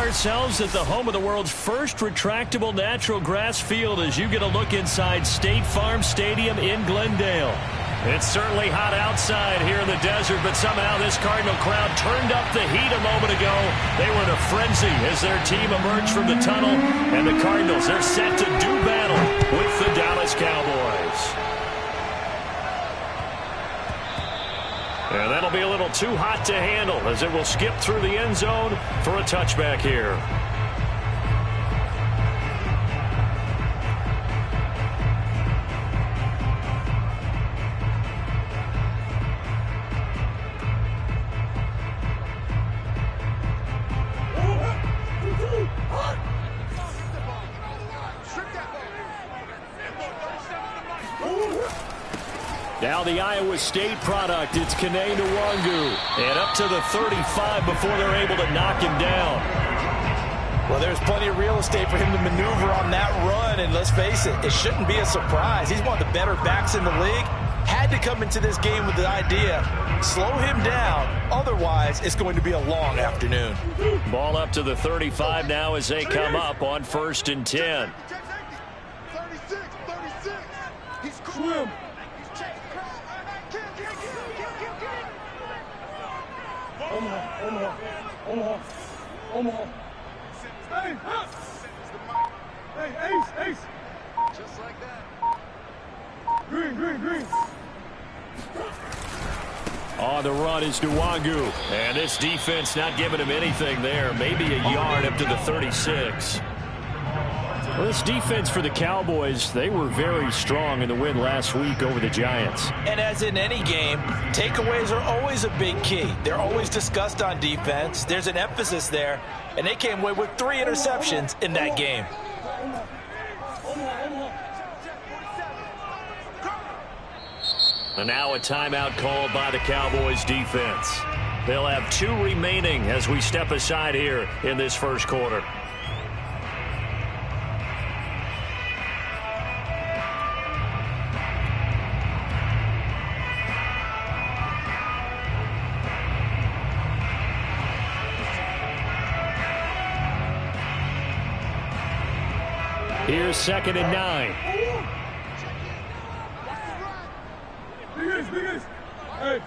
ourselves at the home of the world's first retractable natural grass field as you get a look inside State Farm Stadium in Glendale. It's certainly hot outside here in the desert, but somehow this Cardinal crowd turned up the heat a moment ago. They were in a frenzy as their team emerged from the tunnel, and the Cardinals, they're set to do battle with the Dallas Cowboys. And that'll be a little too hot to handle as it will skip through the end zone for a touchback here. Now the Iowa State product, it's Kene Nwangu. And up to the 35 before they're able to knock him down. Well, there's plenty of real estate for him to maneuver on that run. And let's face it, it shouldn't be a surprise. He's one of the better backs in the league. Had to come into this game with the idea, slow him down. Otherwise, it's going to be a long afternoon. Ball up to the 35 now as they come up on 1st and 10. 36. He's cool. Omaha. Hey, Ace. Just like that. Green. On the run is Nwangu. And this defense not giving him anything there. Maybe a yard up to the 36. Well, this defense for the Cowboys, they were very strong in the win last week over the Giants. And as in any game, takeaways are always a big key. They're always discussed on defense. There's an emphasis there, and they came away with 3 interceptions in that game. And now a timeout called by the Cowboys defense. They'll have 2 remaining as we step aside here in this first quarter. Here's 2nd and 9. Hey.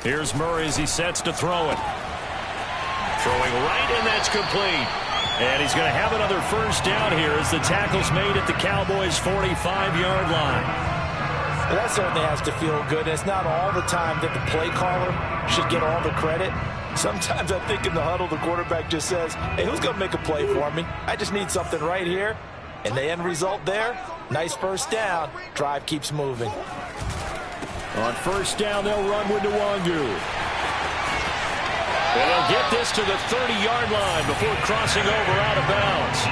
Here's Murray as he sets to throw it. Throwing right, and that's complete. And he's going to have another first down here as the tackle's made at the Cowboys' 45-yard line. Well, that certainly has to feel good. It's not all the time that the play caller should get all the credit. Sometimes I think in the huddle, the quarterback just says, hey, who's going to make a play for me? I just need something right here. And the end result there, nice first down. Drive keeps moving. On first down, they'll run with Nwangu. And they'll get this to the 30-yard line before crossing over out of bounds.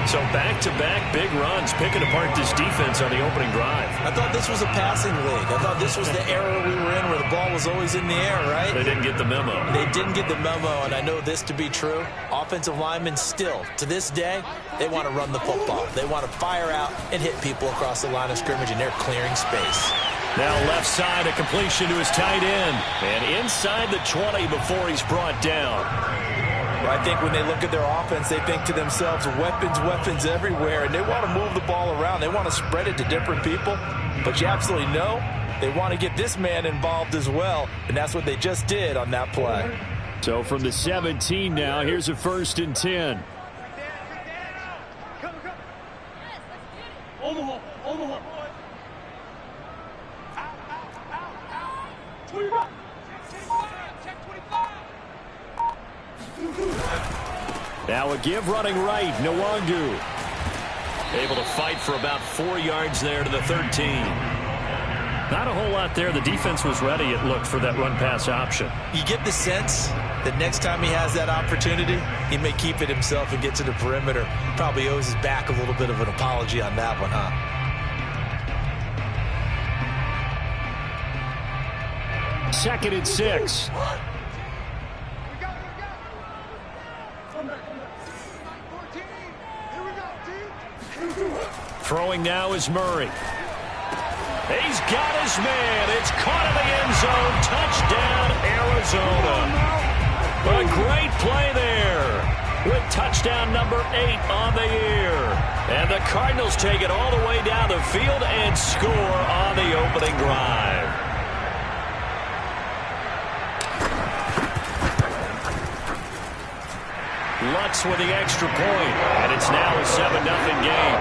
So back-to-back big runs, picking apart this defense on the opening drive. I thought this was a passing league. I thought this was the era we were in where the ball was always in the air, right? They didn't get the memo. They didn't get the memo, and I know this to be true. Offensive linemen still, to this day, they want to run the football. They want to fire out and hit people across the line of scrimmage, and they're clearing space. Now left side, a completion to his tight end. And inside the 20 before he's brought down. I think when they look at their offense, they think to themselves, weapons everywhere, and they want to move the ball around. They want to spread it to different people, but you absolutely know they want to get this man involved as well, and that's what they just did on that play. So from the 17 now, here's a 1st and 10. Omaha. Now a give running right, Nwangu. Able to fight for about 4 yards there to the 13. Not a whole lot there. The defense was ready, it looked, for that run-pass option. You get the sense that next time he has that opportunity, he may keep it himself and get to the perimeter. Probably owes his back a little bit of an apology on that one, huh? Second and 6. Throwing now is Murray. He's got his man. It's caught in the end zone. Touchdown, Arizona. A great play there with touchdown number 8 on the year. And the Cardinals take it all the way down the field and score on the opening drive. Lutz with the extra point, and it's now a 7-0 game.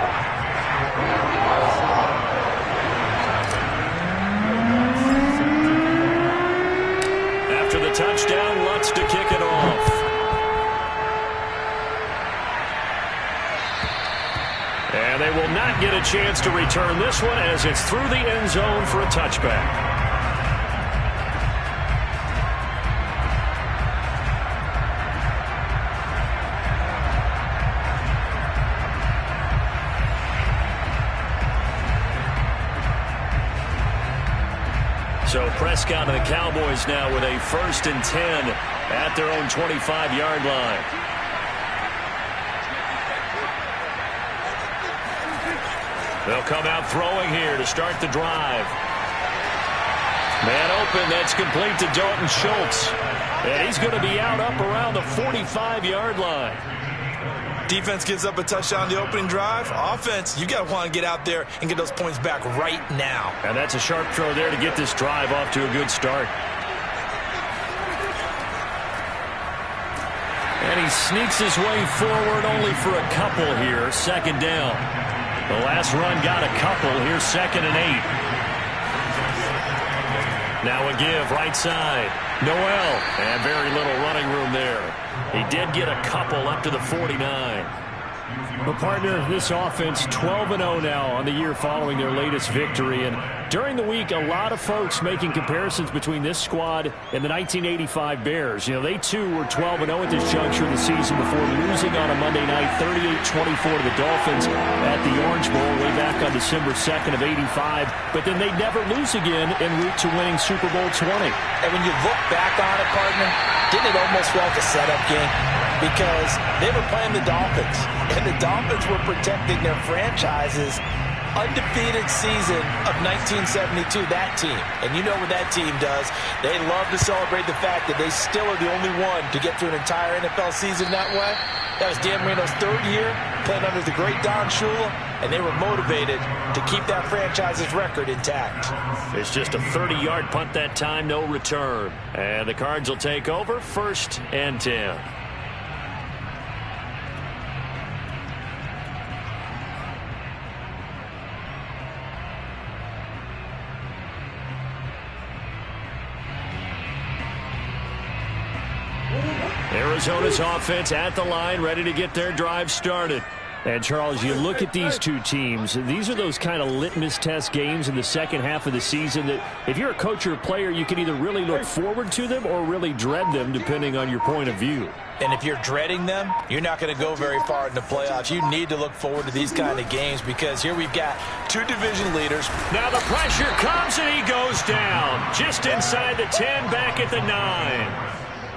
After the touchdown, Lutz to kick it off. And they will not get a chance to return this one as it's through the end zone for a touchback. So Prescott and the Cowboys now with a 1st and 10 at their own 25-yard line. They'll come out throwing here to start the drive. Man open, that's complete to Dalton Schultz. And he's going to be out up around the 45-yard line. Defense gives up a touchdown on the opening drive. Offense, you got to want to get out there and get those points back right now. And that's a sharp throw there to get this drive off to a good start. And he sneaks his way forward only for a couple here. 2nd down. The last run got a couple. Here's 2nd and 8. Now a give right side. Noel. And very little running room there. He did get a couple up to the 49. Well, partner, this offense 12-0 now on the year following their latest victory. And during the week, a lot of folks making comparisons between this squad and the 1985 Bears. You know, they too were 12-0 at this juncture of the season before losing on a Monday night 38-24 to the Dolphins at the Orange Bowl way back on December 2nd of 85. But then they'd never lose again en route to winning Super Bowl 20. And when you look back on it, partner, didn't it almost feel like a setup game? Because they were playing the Dolphins, and the Dolphins were protecting their franchise's undefeated season of 1972, that team. And you know what that team does. They love to celebrate the fact that they still are the only one to get through an entire NFL season that way. That was Dan Marino's 3rd year, playing under the great Don Shula, and they were motivated to keep that franchise's record intact. It's just a 30-yard punt that time, no return. And the Cards will take over, 1st and 10. Arizona's offense at the line, ready to get their drive started. And, Charles, you look at these two teams, these are those kind of litmus test games in the second half of the season that if you're a coach or a player, you can either really look forward to them or really dread them, depending on your point of view. And if you're dreading them, you're not going to go very far in the playoffs. You need to look forward to these kind of games because here we've got 2 division leaders. Now the pressure comes and he goes down just inside the 10, back at the 9.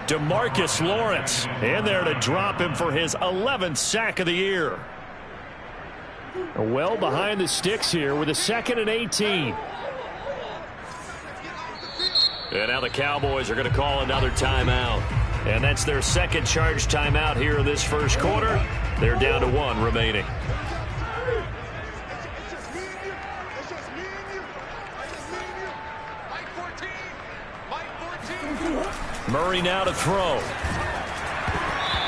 DeMarcus Lawrence in there to drop him for his 11th sack of the year. Well behind the sticks here with a 2nd and 18. And now the Cowboys are going to call another timeout. And that's their 2nd charge timeout here in this 1st quarter. They're down to 1 remaining. Murray now to throw.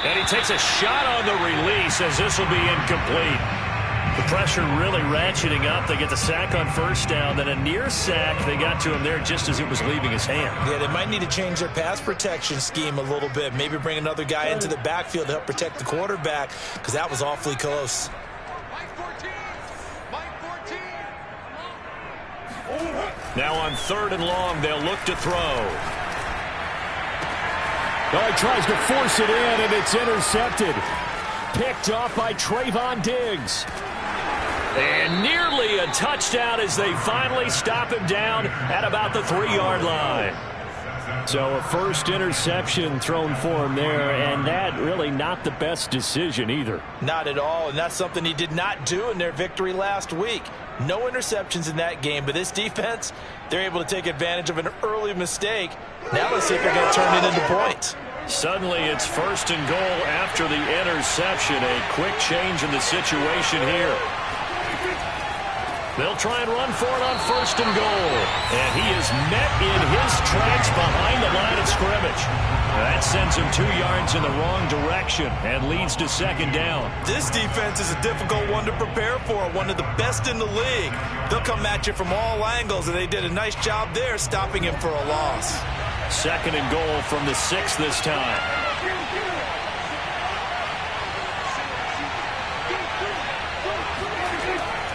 And he takes a shot on the release as this will be incomplete. The pressure really ratcheting up. They get the sack on 1st down, then a near sack. They got to him there just as it was leaving his hand. Yeah, they might need to change their pass protection scheme a little bit. Maybe bring another guy into the backfield to help protect the quarterback because that was awfully close. Now on 3rd and long, they'll look to throw. Oh, he tries to force it in, and it's intercepted. Picked off by Trayvon Diggs. And nearly a touchdown as they finally stop him down at about the 3-yard line. So a first interception thrown for him there, and that really not the best decision either. Not at all, and that's something he did not do in their victory last week. No interceptions in that game, but this defense, they're able to take advantage of an early mistake. Now let's see if they're going to turn it into points. Suddenly it's first and goal after the interception. A quick change in the situation here. They'll try and run for it on first and goal. And he is met in his tracks behind the line of scrimmage. That sends him 2 yards in the wrong direction and leads to second down. This defense is a difficult one to prepare for, one of the best in the league. They'll come at you from all angles, and they did a nice job there stopping him for a loss. Second and goal from the 6 this time.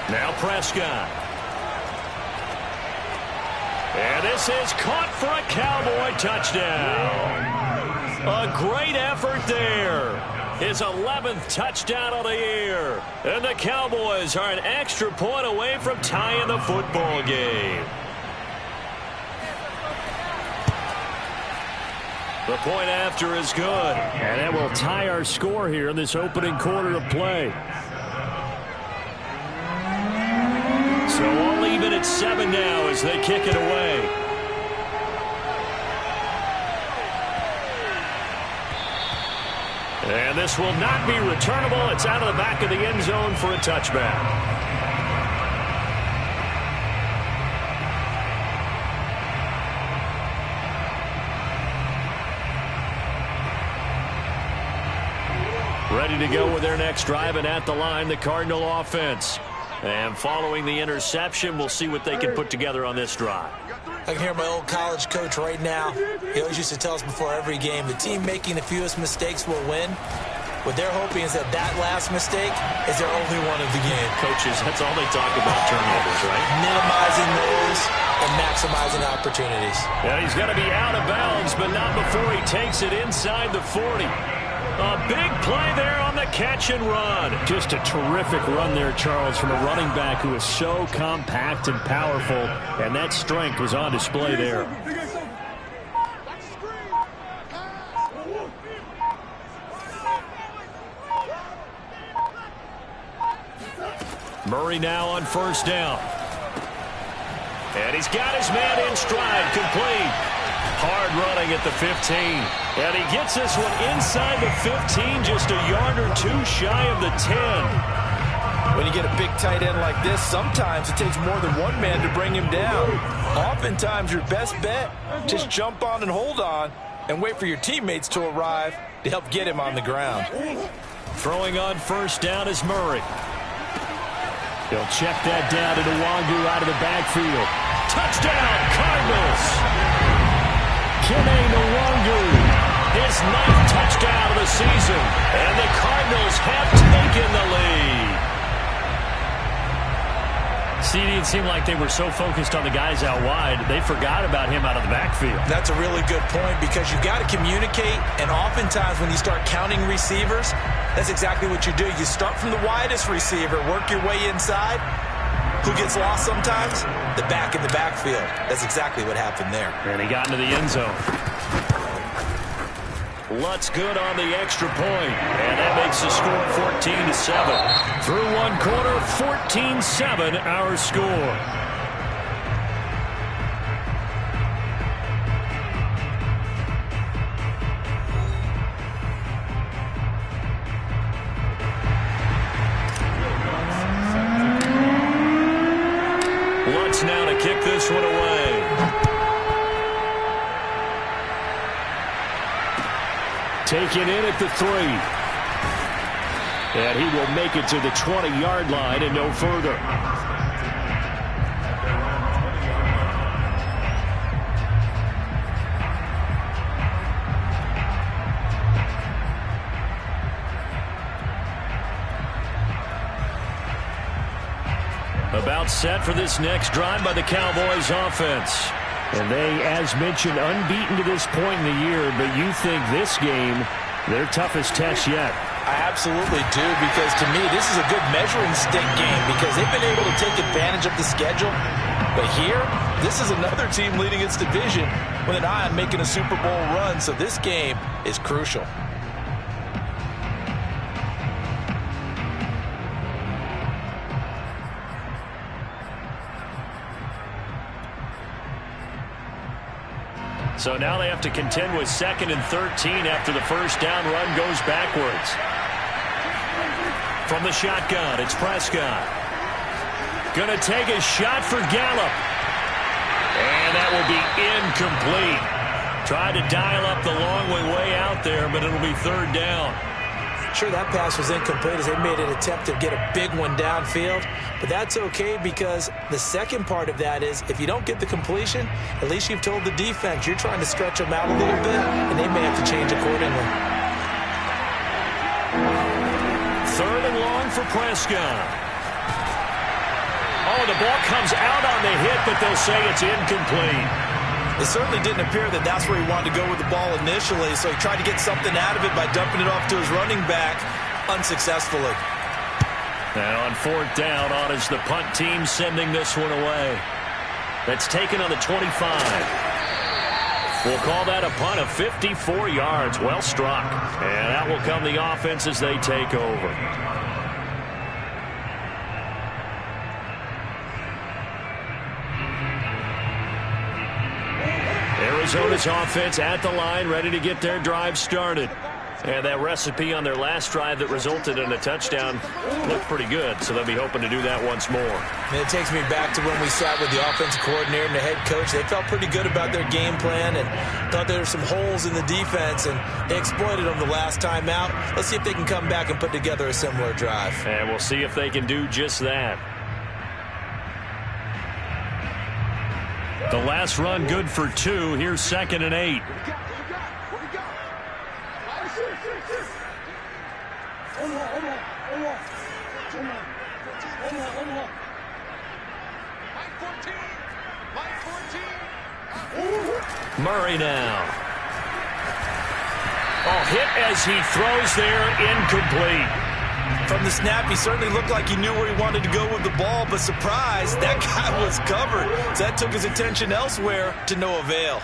Now Prescott. And this is caught for a Cowboy touchdown. A great effort there. His 11th touchdown of the year. And the Cowboys are an extra point away from tying the football game. The point after is good. And that will tie our score here in this opening quarter of play. So all even at 7 now as they kick it away. And this will not be returnable. It's out of the back of the end zone for a touchback. Ready to go with their next drive, and at the line, the Cardinal offense. And following the interception, we'll see what they can put together on this drive. I can hear my old college coach right now. He always used to tell us before every game, the team making the fewest mistakes will win. What they're hoping is that last mistake is their only one of the game. Coaches, that's all they talk about, turnovers, right? Minimizing those and maximizing opportunities. Yeah, he's going to be out of bounds, but not before he takes it inside the 40. A big play there on the catch and run. Just a terrific run there, Charles, from a running back who is so compact and powerful, and that strength was on display there. Murray now on first down. And he's got his man in stride, complete. Hard running at the 15. And he gets this one inside the 15, just a yard or two shy of the 10. When you get a big tight end like this, sometimes it takes more than one man to bring him down. Oftentimes, your best bet, just jump on and hold on and wait for your teammates to arrive to help get him on the ground. Throwing on first down is Murray. He'll check that down to Nwangu out of the backfield. Touchdown, Cardinals! Kene Nwangu, his 9th touchdown of the season, and the Cardinals have taken the lead. See, it seemed like they were so focused on the guys out wide, they forgot about him out of the backfield. That's a really good point because you've got to communicate, and oftentimes when you start counting receivers, that's exactly what you do. You start from the widest receiver, work your way inside. Who gets lost sometimes? The back in the backfield. That's exactly what happened there. And he got into the end zone. Lutz good on the extra point. And that makes the score 14-7. Through one quarter, 14-7 our score. Now to kick this one away. Taken in at the 3. And he will make it to the 20-yard line and no further. About set for this next drive by the Cowboys offense. And they, as mentioned, unbeaten to this point in the year, but you think this game, their toughest test yet. I absolutely do, because to me, this is a good measuring stick game because they've been able to take advantage of the schedule But here, this is another team leading its division with an eye on making a Super Bowl run, so this game is crucial. So now they have to contend with 2nd and 13 after the first down run goes backwards. From the shotgun, it's Prescott. Going to take a shot for Gallup. And that will be incomplete. Tried to dial up the long way out there, but it'll be 3rd down. Sure, that pass was incomplete as they made an attempt to get a big one downfield, but that's okay because the second part of that is if you don't get the completion, at least you've told the defense you're trying to stretch them out a little bit, and they may have to change accordingly. 3rd and long for Prescott. Oh, the ball comes out on the hit, but they'll say it's incomplete. It certainly didn't appear that that's where he wanted to go with the ball initially, so he tried to get something out of it by dumping it off to his running back unsuccessfully. Now on 4th down, on is the punt team sending this one away. That's taken on the 25. We'll call that a punt of 54 yards. Well struck. And that will come the offense as they take over. Arizona's offense at the line, ready to get their drive started. And that recipe on their last drive that resulted in a touchdown looked pretty good, so they'll be hoping to do that once more. And it takes me back to when we sat with the offensive coordinator and the head coach. They felt pretty good about their game plan and thought there were some holes in the defense, and they exploited them the last time out. Let's see if they can come back and put together a similar drive. And we'll see if they can do just that. The last run good for 2. Here's 2nd and 8. Murray now. Oh, hit as he throws there, incomplete. From the snap, he certainly looked like he knew where he wanted to go with the ball, but surprise, that guy was covered. So that took his attention elsewhere to no avail.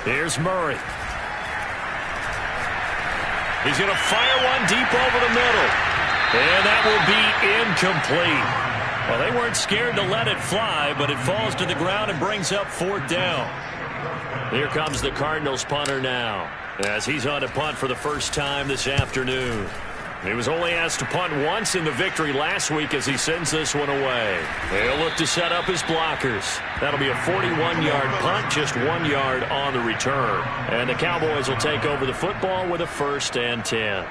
Here's Murray. He's going to fire one deep over the middle. And that will be incomplete. Well, they weren't scared to let it fly, but it falls to the ground and brings up 4th down. Here comes the Cardinals punter now, as he's on to punt for the first time this afternoon. He was only asked to punt once in the victory last week as he sends this one away. They'll look to set up his blockers. That'll be a 41-yard punt, just 1 yard on the return. And the Cowboys will take over the football with a 1st and 10.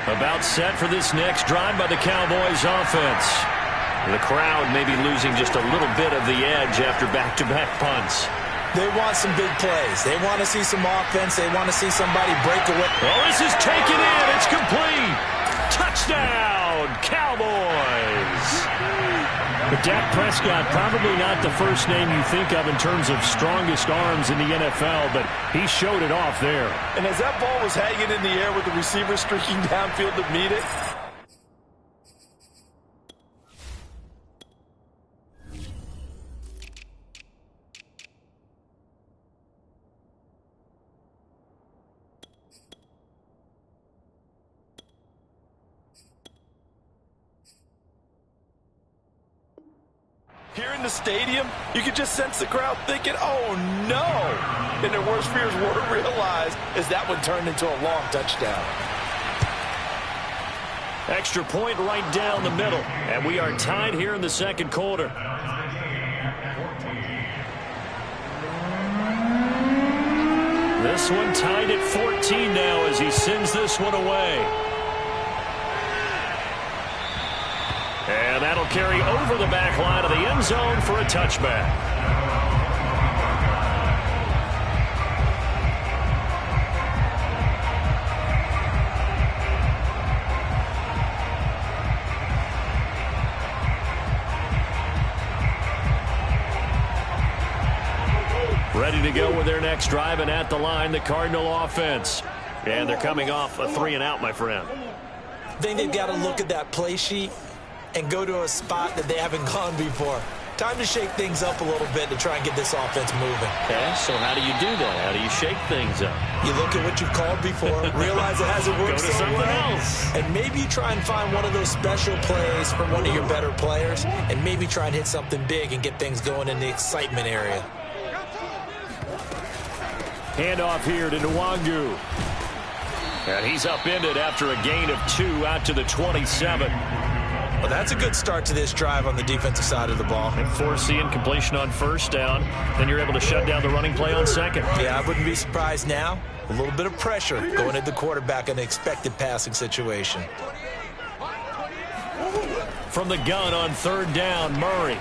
About set for this next drive by the Cowboys offense. The crowd may be losing just a little bit of the edge after back-to-back punts. They want some big plays. They want to see some offense. They want to see somebody break away. Oh, this is taken in. It's complete. Touchdown, Cowboys. But Dak Prescott, probably not the first name you think of in terms of strongest arms in the NFL, but he showed it off there. And as that ball was hanging in the air with the receiver streaking downfield to meet it, here in the stadium, you could just sense the crowd thinking, oh no! And their worst fears were realized as that one turned into a long touchdown. Extra point right down the middle. And we are tied here in the second quarter. This one tied at 14 now as he sends this one away. And that'll carry over the back line of the end zone for a touchback. Ready to go with their next drive, and at the line, the Cardinal offense. And they're coming off a 3-and-out, my friend. I think they've got to look at that play sheet and go to a spot that they haven't gone before. Time to shake things up a little bit to try and get this offense moving. Okay, so how do you do that? How do you shake things up? You look at what you've called before, realize it hasn't worked Go to something else. and maybe you try and find one of those special plays from one of your better players, and maybe try and hit something big and get things going in the excitement area. Handoff here to Nwangu. And he's upended after a gain of 2 out to the 27. Well, that's a good start to this drive on the defensive side of the ball. And forcing completion on first down. Then you're able to shut down the running play on second. Yeah, I wouldn't be surprised now. A little bit of pressure going at the quarterback in an expected passing situation. From the gun on third down, Murray.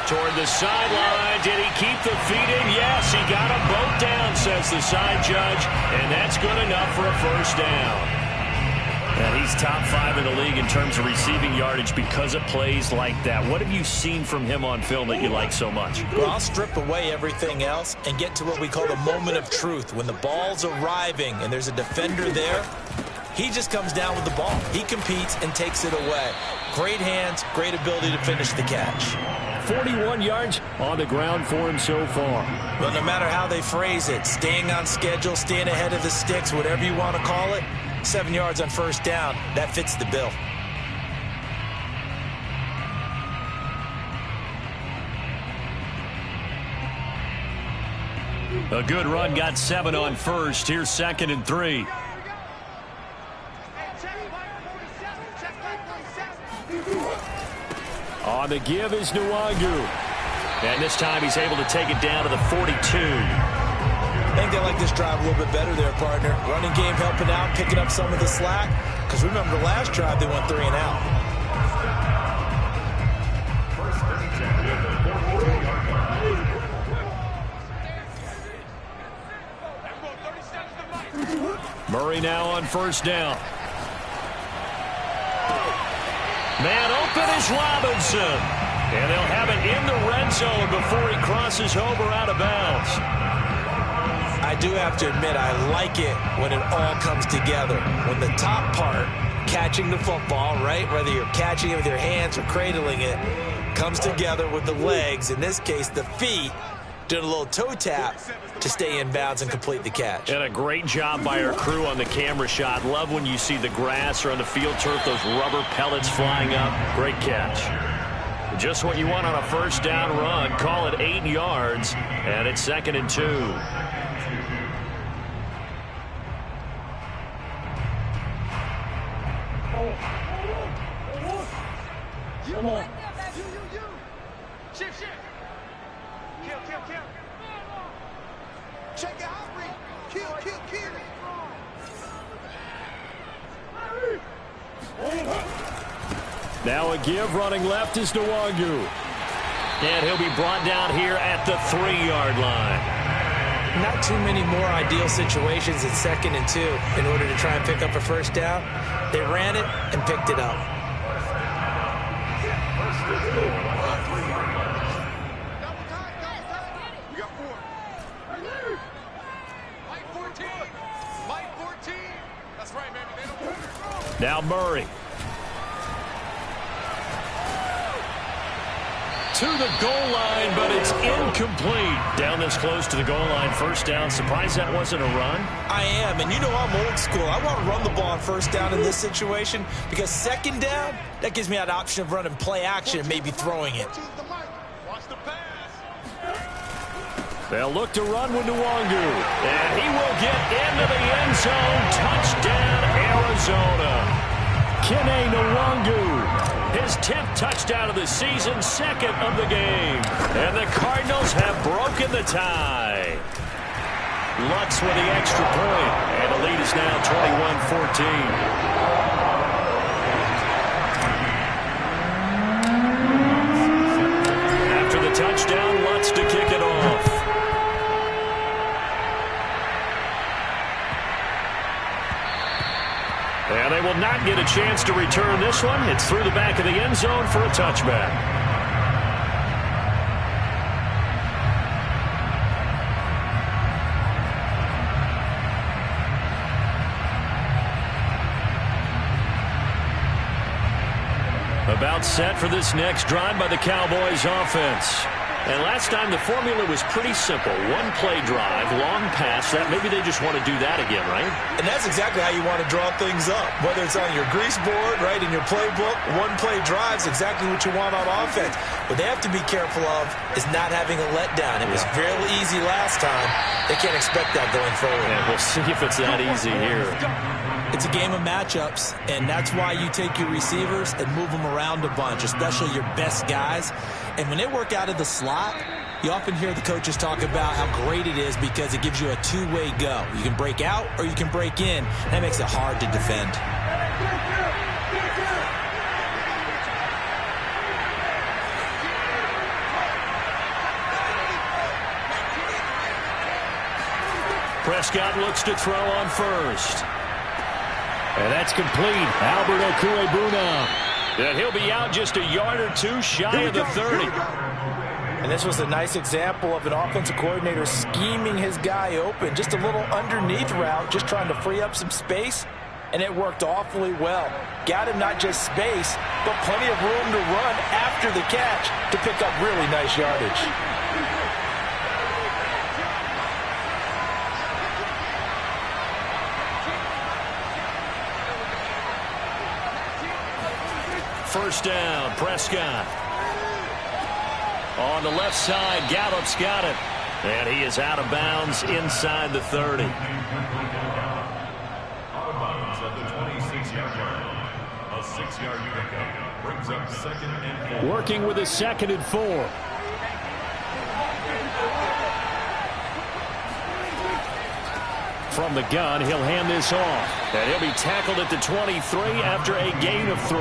Toward the sideline. Did he keep the feet in? Yes, he got them both down, says the side judge. And that's good enough for a first down. And he's top 5 in the league in terms of receiving yardage because of plays like that. What have you seen from him on film that you like so much? Well, I'll strip away everything else and get to what we call the moment of truth. When the ball's arriving and there's a defender there, he just comes down with the ball. He competes and takes it away. Great hands, great ability to finish the catch. 41 yards on the ground for him so far. Well, no matter how they phrase it, staying on schedule, staying ahead of the sticks, whatever you want to call it, 7 yards on first down, that fits the bill. A good run, got 7 on first. Here's 2nd and 3. On the give is Nwangu. And this time he's able to take it down to the 42. I think they like this drive a little bit better there, partner. Running game helping out, picking up some of the slack. Because remember, the last drive they went 3 and out. Murray now on first down. Man open is Robinson. And they'll have it in the red zone before he crosses over out of bounds. I do have to admit, I like it when it all comes together. When the top part, catching the football, right, whether you're catching it with your hands or cradling it, comes together with the legs, in this case the feet, doing a little toe tap to stay in bounds and complete the catch. And a great job by our crew on the camera shot. Love when you see the grass or on the field turf, those rubber pellets flying up. Great catch. Just what you want on a first down run. Call it 8 yards, and it's 2nd and 2. Come on. You. Shift. Kill. Check it out, Reed. Kill. Now a give running left is Nwangu. And he'll be brought down here at the 3-yard line. Not too many more ideal situations in 2nd and 2 in order to try and pick up a first down. They ran it and picked it up. We got 4. Light 14. That's right, baby. They don't want to throw. Now Murray. To the goal line, but it's incomplete. Down this close to the goal line, first down. Surprised that wasn't a run? I am, and you know I'm old school. I want to run the ball on first down in this situation because 2nd down, that gives me that option of running play action and maybe throwing it. Watch the pass. They'll look to run with Nwangu, and he will get into the end zone. Touchdown, Arizona. Kene Nwangu. His 10th touchdown of the season, 2nd of the game. And the Cardinals have broken the tie. Lutz with the extra point. And the lead is now 21-14. After the touchdown, Lutz to kick it off. And they will not get a chance to return this one. It's through the back of the end zone for a touchback. About set for this next drive by the Cowboys offense. And last time the formula was pretty simple. One play drive, long pass. That maybe they just want to do that again, right? And that's exactly how you want to draw things up. Whether it's on your grease board, right, in your playbook, one play drive is exactly what you want on offense. What they have to be careful of is not having a letdown. It was fairly easy last time. They can't expect that going forward. And we'll see if it's that easy here. It's a game of matchups, and that's why you take your receivers and move them around a bunch, especially your best guys. And when they work out of the slot, you often hear the coaches talk about how great it is because it gives you a two-way go. You can break out or you can break in. That makes it hard to defend. Prescott looks to throw on first. And that's complete. Albert Okwuegbuna. And he'll be out just a yard or two shy of the 30. And this was a nice example of an offensive coordinator scheming his guy open. Just a little underneath route, just trying to free up some space. And it worked awfully well. Got him not just space, but plenty of room to run after the catch to pick up really nice yardage. First down, Prescott. On the left side, Gallup's got it. And he is out of bounds inside the 30. Out of bounds at the 26-yard line. A 6-yard pickup brings up 2nd and 4. Working with a 2nd and 4. From the gun, he'll hand this off. And he'll be tackled at the 23 after a gain of 3.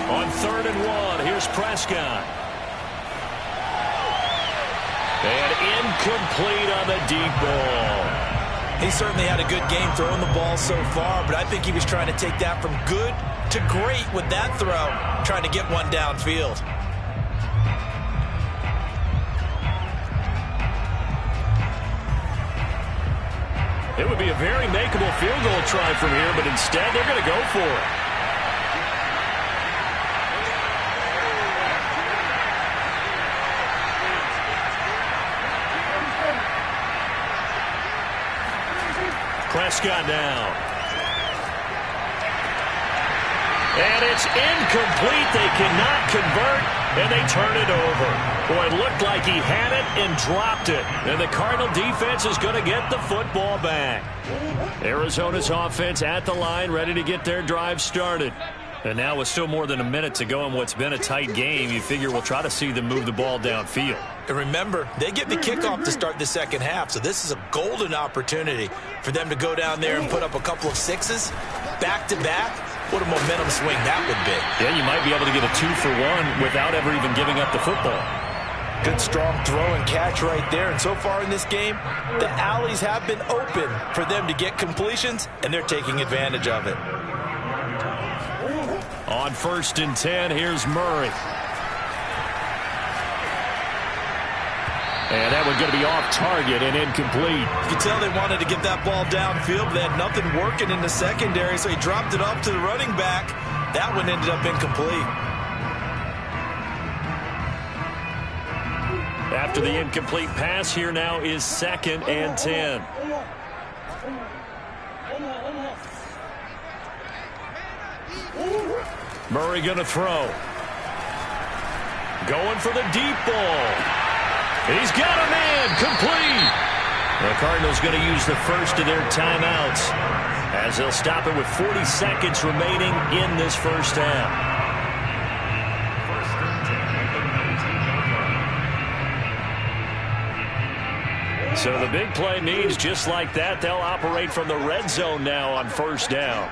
On 3rd and 1, here's Prescott. And incomplete on the deep ball. He certainly had a good game throwing the ball so far, but I think he was trying to take that from good to great with that throw, trying to get one downfield. It would be a very makeable field goal try from here, but instead they're going to go for it. Prescott now. And it's incomplete. They cannot convert, and they turn it over. Boy, it looked like he had it and dropped it. And the Cardinal defense is going to get the football back. Arizona's offense at the line, ready to get their drive started. And now with still more than a minute to go in what's been a tight game, you figure we'll try to see them move the ball downfield. And remember, they get the kickoff to start the second half, so this is a golden opportunity for them to go down there and put up a couple of sixes back-to-back. What a momentum swing that would be. Yeah, you might be able to get a 2-for-1 without ever even giving up the football. Good strong throw and catch right there. And so far in this game, the alleys have been open for them to get completions, and they're taking advantage of it. On 1st and 10, here's Murray. And that one's going to be off target and incomplete. You can tell they wanted to get that ball downfield, but they had nothing working in the secondary, so he dropped it off to the running back. That one ended up incomplete. After the incomplete pass, here now is 2nd and 10. Murray going to throw. Going for the deep ball. He's got a man, complete. The Cardinals going to use the first of their timeouts as they'll stop it with 40 seconds remaining in this first half. So the big play means just like that, they'll operate from the red zone now on 1st down.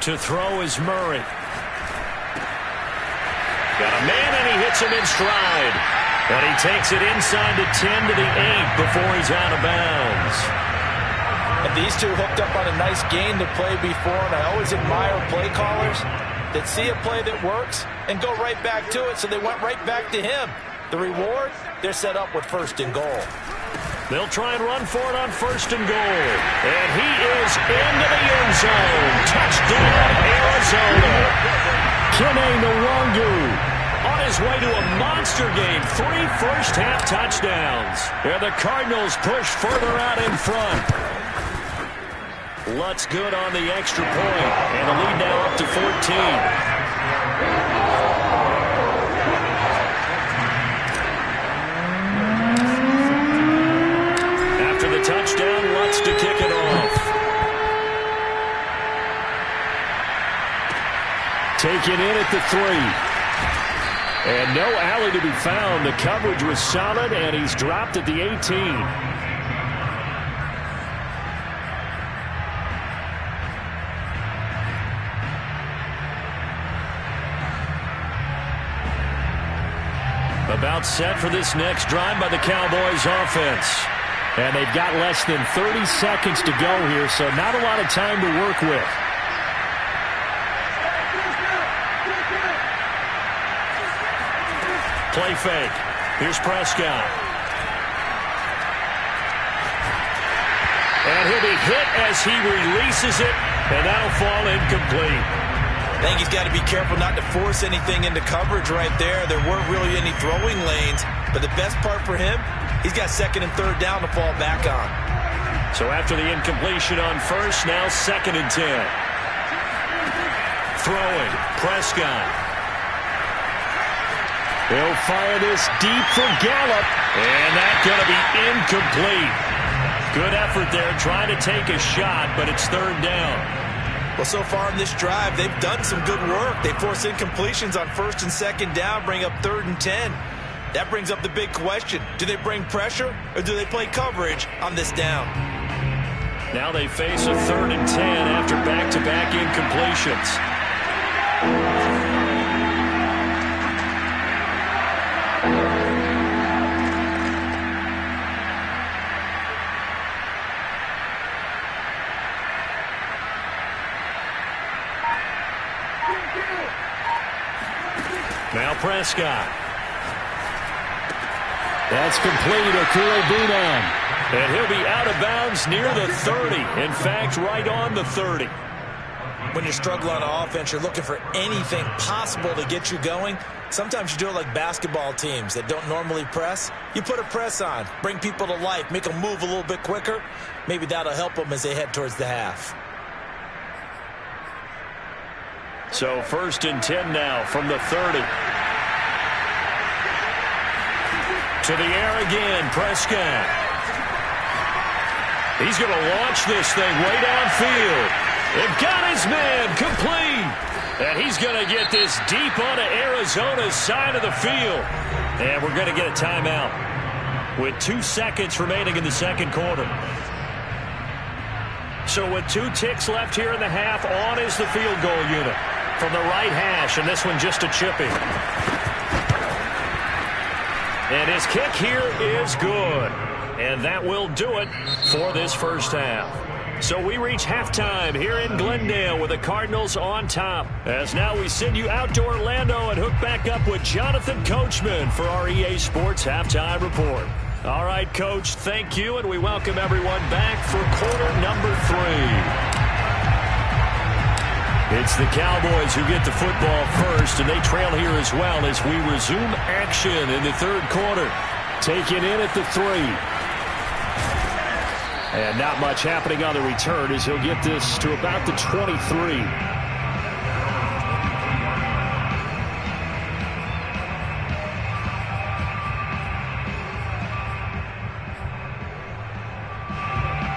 To throw is Murray. Got a man, and he hits him in stride. And he takes it inside the 10 to the 8 before he's out of bounds. And these two hooked up on a nice gain to play before, and I always admire play callers They'd see a play that works and go right back to it, so they went right back to him. The reward, they're set up with 1st and goal. They'll try and run for it on 1st and goal. And he is into the end zone. Touchdown, Arizona. Kene Nwangu on his way to a monster game. 3 first-half touchdowns. And the Cardinals push further out in front. Lutz good on the extra point. And the lead now up to 14. Touchdown, Lutz to kick it off. Taken in at the 3. And no alley to be found. The coverage was solid, and he's dropped at the 18. About set for this next drive by the Cowboys offense. And they've got less than 30 seconds to go here, so not a lot of time to work with. Play fake. Here's Prescott. And he'll be hit as he releases it, and that'll fall incomplete. I think he's got to be careful not to force anything into coverage right there. There weren't really any throwing lanes, but the best part for him, he's got 2nd and 3rd down to fall back on. So after the incompletion on 1st, now 2nd and 10. Throwing, Prescott. He'll fire this deep for Gallup, and that's going to be incomplete. Good effort there, trying to take a shot, but it's 3rd down. Well, so far in this drive, they've done some good work. They force incompletions on 1st and 2nd down, bring up 3rd and 10. That brings up the big question. Do they bring pressure or do they play coverage on this down? Now they face a 3rd and 10 after back-to-back incompletions. Now Prescott. That's complete. Okurebunan. And he'll be out of bounds near the 30. In fact, right on the 30. When you struggle on offense, you're looking for anything possible to get you going. Sometimes you do it like basketball teams that don't normally press. You put a press on, bring people to life, make them move a little bit quicker. Maybe that'll help them as they head towards the half. So 1st and 10 now from the 30. To the air again, Prescott. He's going to launch this thing way downfield. They've got his man complete. And he's going to get this deep onto Arizona's side of the field. And we're going to get a timeout with 2 seconds remaining in the 2nd quarter. So with 2 ticks left here in the half, on is the field goal unit from the right hash, and this one just a chipping. And his kick here is good. And that will do it for this first half. So we reach halftime here in Glendale with the Cardinals on top. As now we send you out to Orlando and hook back up with Jonathan Coachman for our EA Sports Halftime Report. All right, Coach, thank you, and we welcome everyone back for quarter number 3. It's the Cowboys who get the football first, and they trail here as well as we resume action in the 3rd quarter. Taken in at the 3. And not much happening on the return as he'll get this to about the 23.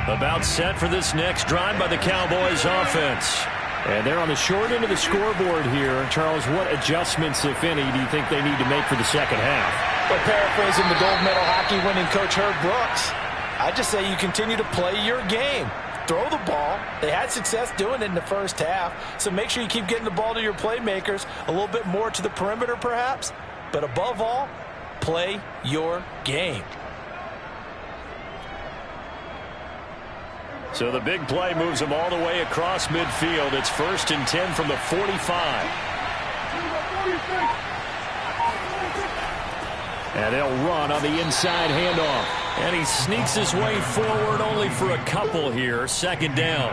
About set for this next drive by the Cowboys offense. And they're on the short end of the scoreboard here. Charles, what adjustments, if any, do you think they need to make for the second half? Well, paraphrasing the gold medal hockey winning coach Herb Brooks, I just say you continue to play your game. Throw the ball. They had success doing it in the first half, so make sure you keep getting the ball to your playmakers, a little bit more to the perimeter perhaps, but above all, play your game. So the big play moves them all the way across midfield. It's 1st and 10 from the 45. And they'll run on the inside handoff. And he sneaks his way forward only for a couple here. Second down.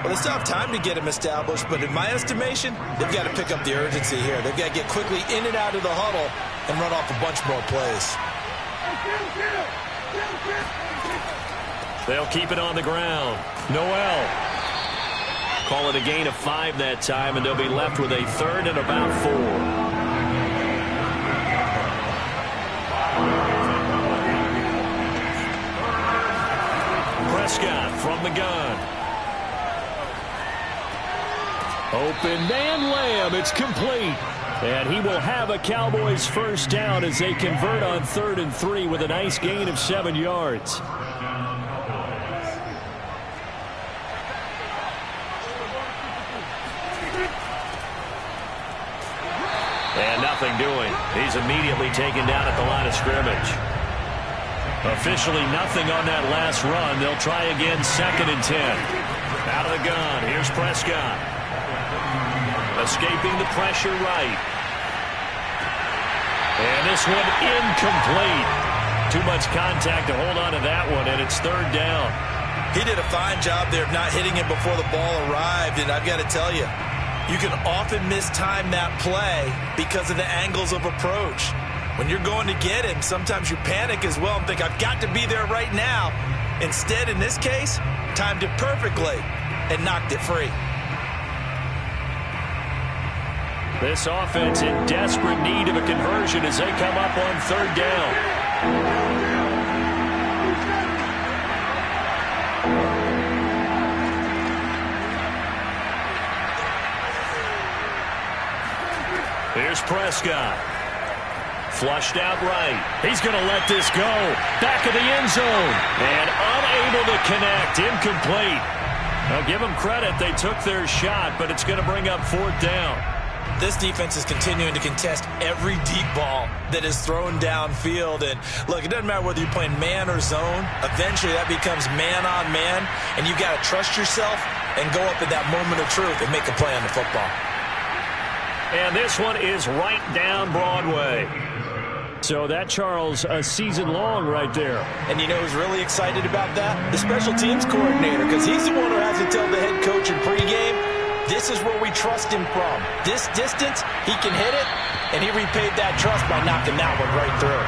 Well, they still have time to get him established, but in my estimation, they've got to pick up the urgency here. They've got to get quickly in and out of the huddle and run off a bunch more plays. They'll keep it on the ground. Noel. Call it a gain of 5 that time, and they'll be left with a third and about 4. Prescott from the gun. Open man Lamb. It's complete. And he will have a Cowboys first down as they convert on 3rd and 3 with a nice gain of 7 yards. And nothing doing. He's immediately taken down at the line of scrimmage. Officially nothing on that last run. They'll try again 2nd and 10. Out of the gun. Here's Prescott. Escaping the pressure right. And this one incomplete. Too much contact to hold on to that one, and it's 3rd down. He did a fine job there of not hitting it before the ball arrived, and I've got to tell you, you can often mistime that play because of the angles of approach. When you're going to get him, sometimes you panic as well and think, I've got to be there right now. Instead, in this case, timed it perfectly and knocked it free. This offense in desperate need of a conversion as they come up on 3rd down. Here's Prescott. Flushed out right. He's going to let this go. Back of the end zone. And unable to connect. Incomplete. Now give them credit. They took their shot, but it's going to bring up 4th down. This defense is continuing to contest every deep ball that is thrown downfield. And, look, it doesn't matter whether you're playing man or zone. Eventually that becomes man on man, and you've got to trust yourself and go up at that moment of truth and make a play on the football. And this one is right down Broadway. So that, Charles, a season long right there. And you know who's really excited about that? The special teams coordinator, because he's the one who has to tell the head coach in pregame, this is where we trust him from. This distance, he can hit it, and he repaid that trust by knocking that one right through.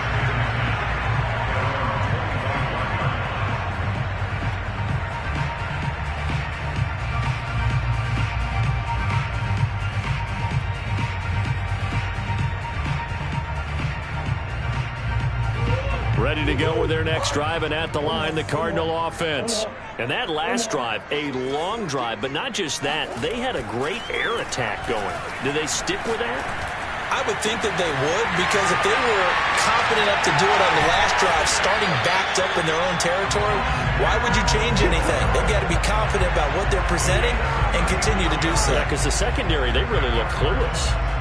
Ready to go with their next drive, and at the line, the Cardinal offense. And that last drive, a long drive, but not just that. They had a great air attack going. Do they stick with that? I would think that they would, because if they were confident enough to do it on the last drive, starting backed up in their own territory, why would you change anything? They've got to be confident about what they're presenting and continue to do so. Yeah, because the secondary, they really look clueless.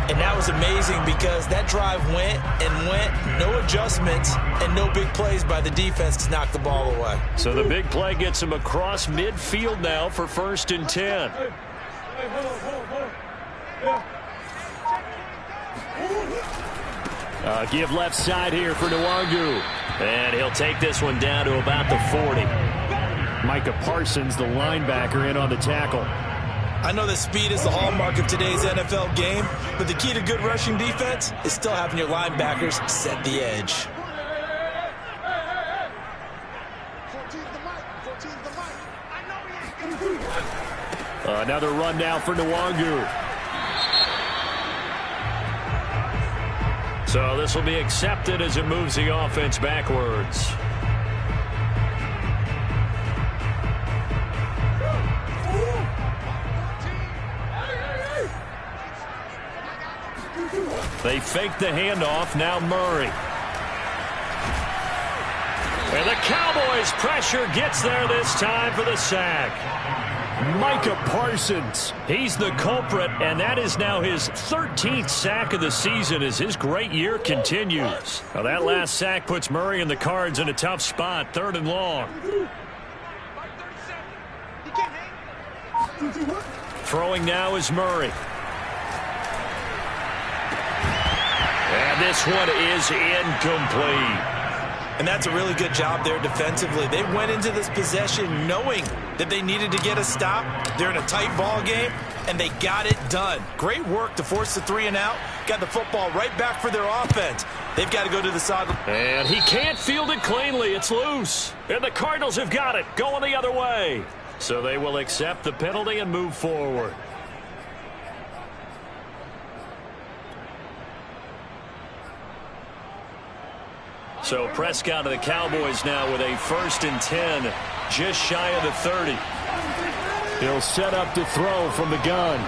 And that was amazing because that drive went and went, no adjustments, and no big plays by the defense to knock the ball away. So the big play gets him across midfield now for 1st and 10. Give left side here for Nwangu. And he'll take this one down to about the 40. Micah Parsons, the linebacker, in on the tackle. I know that speed is the hallmark of today's NFL game, but the key to good rushing defense is still having your linebackers set the edge. Another run now for Nwangu. So this will be accepted as it moves the offense backwards. They fake the handoff. Now Murray. And the Cowboys' pressure gets there this time for the sack. Micah Parsons, he's the culprit, and that is now his 13th sack of the season as his great year continues. Now that last sack puts Murray and the Cards in a tough spot, 3rd and long. Throwing now is Murray. And this one is incomplete. And that's a really good job there defensively. They went into this possession knowing that they needed to get a stop. They're in a tight ball game, and they got it done. Great work to force the 3 and out. Got the football right back for their offense. They've got to go to the sideline. And he can't field it cleanly. It's loose. And the Cardinals have got it, going the other way. So they will accept the penalty and move forward. So Prescott of the Cowboys now with a 1st and 10, just shy of the 30. He'll set up to throw from the gun.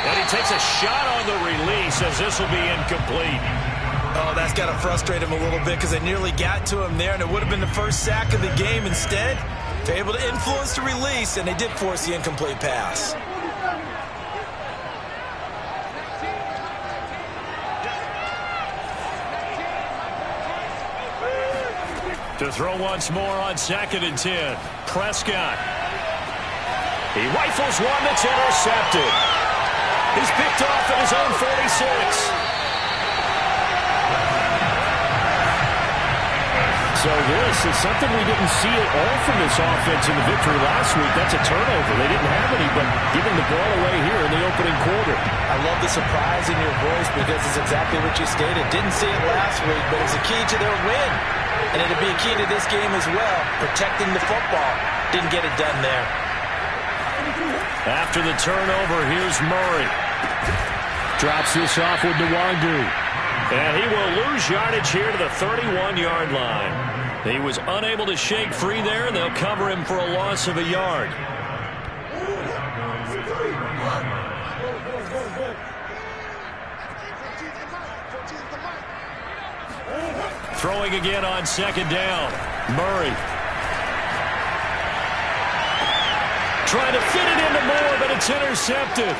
And he takes a shot on the release as this will be incomplete. Oh, that's got to frustrate him a little bit because they nearly got to him there, and it would have been the first sack of the game. Instead, they're able to influence the release, and they did force the incomplete pass. To throw once more on 2nd and 10. Prescott. He rifles one that's intercepted. He's picked off at his own 46. So this is something we didn't see at all from this offense in the victory last week. That's a turnover. They didn't have any, but giving the ball away here in the opening quarter. I love the surprise in your voice because it's exactly what you stated. Didn't see it last week, but it's a key to their win. And it'll be a key to this game as well, protecting the football. Didn't get it done there. After the turnover, here's Murray. Drops this off with Nwangu. And he will lose yardage here to the 31-yard line. He was unable to shake free there, and they'll cover him for a loss of a yard. Throwing again on 2nd down. Murray. Trying to fit it into Moore, but it's intercepted.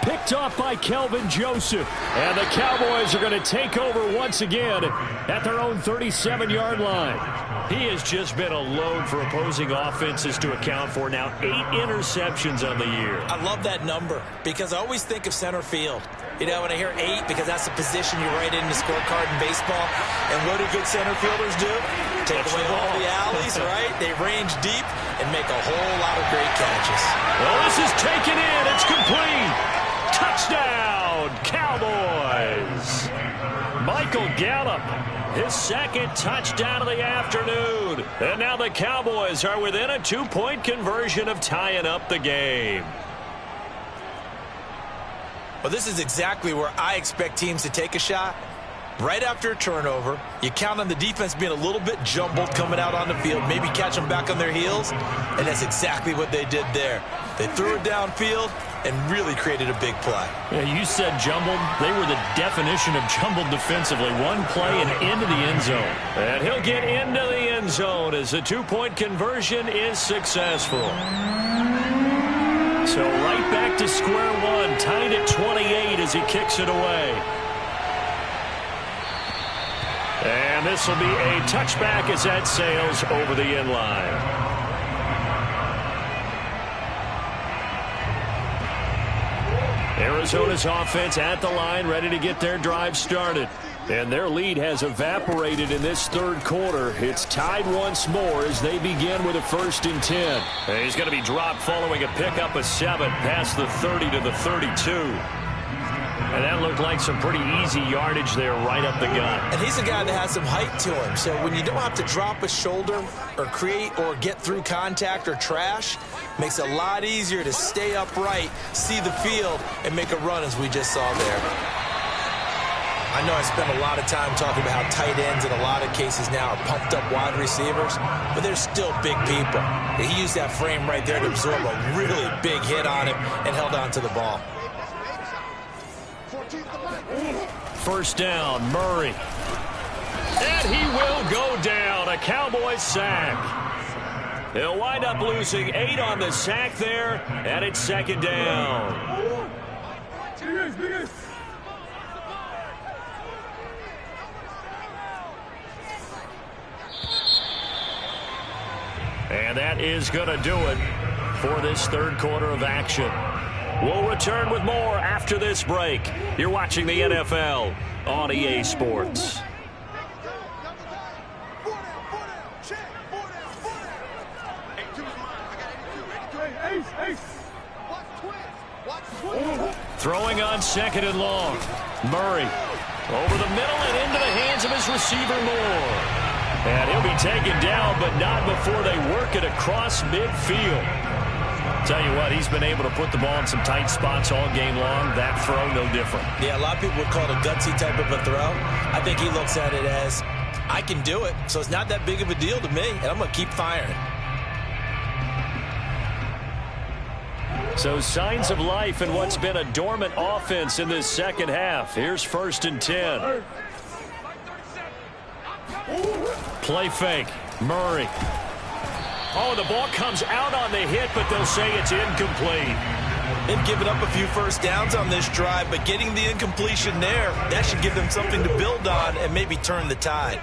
Picked off by Kelvin Joseph. And the Cowboys are going to take over once again at their own 37-yard line. He has just been a load for opposing offenses to account for. Now 8 interceptions on the year. I love that number because I always think of center field. You know, when I hear 8, because that's the position you write in the scorecard in baseball. And what do good center fielders do? Take away all the alleys, right? They range deep and make a whole lot of great catches. Well, this is taken in. It's complete. Touchdown, Cowboys. Michael Gallup, his 2nd touchdown of the afternoon. And now the Cowboys are within a 2-point conversion of tying up the game. Well, this is exactly where I expect teams to take a shot. Right after a turnover, you count on the defense being a little bit jumbled coming out on the field, maybe catch them back on their heels, and that's exactly what they did there. They threw it downfield and really created a big play. Yeah, you said jumbled. They were the definition of jumbled defensively. One play and into the end zone. And he'll get into the end zone as the 2-point conversion is successful. So right back to square one, tied at 28 as he kicks it away. And this will be a touchback as that sails over the end line. Arizona's offense at the line, ready to get their drive started. And their lead has evaporated in this 3rd quarter. It's tied once more as they begin with a 1st and 10. And he's going to be dropped following a pickup of 7 past the 30 to the 32. And that looked like some pretty easy yardage there right up the gut. And he's a guy that has some height to him. So when you don't have to drop a shoulder or create or get through contact or trash, makes it a lot easier to stay upright, see the field, and make a run as we just saw there. I know I spent a lot of time talking about how tight ends in a lot of cases now are pumped up wide receivers, but they're still big people. He used that frame right there to absorb a really big hit on him and held on to the ball. 1st down, Murray. And he will go down. A Cowboys sack. He'll wind up losing 8 on the sack there, and it's 2nd down. And that is going to do it for this 3rd quarter of action. We'll return with more after this break. You're watching the NFL on EA Sports. Throwing on 2nd and long. Murray over the middle and into the hands of his receiver Moore. And he'll be taken down, but not before they work it across midfield. Tell you what, he's been able to put the ball in some tight spots all game long. That throw, no different. Yeah, a lot of people would call it a gutsy type of a throw. I think he looks at it as, I can do it, so it's not that big of a deal to me, and I'm going to keep firing. So signs of life in what's been a dormant offense in this second half. Here's 1st and 10. Play fake. Murray. Oh, the ball comes out on the hit, but they'll say it's incomplete. They've given up a few first downs on this drive, but getting the incompletion there, that should give them something to build on and maybe turn the tide.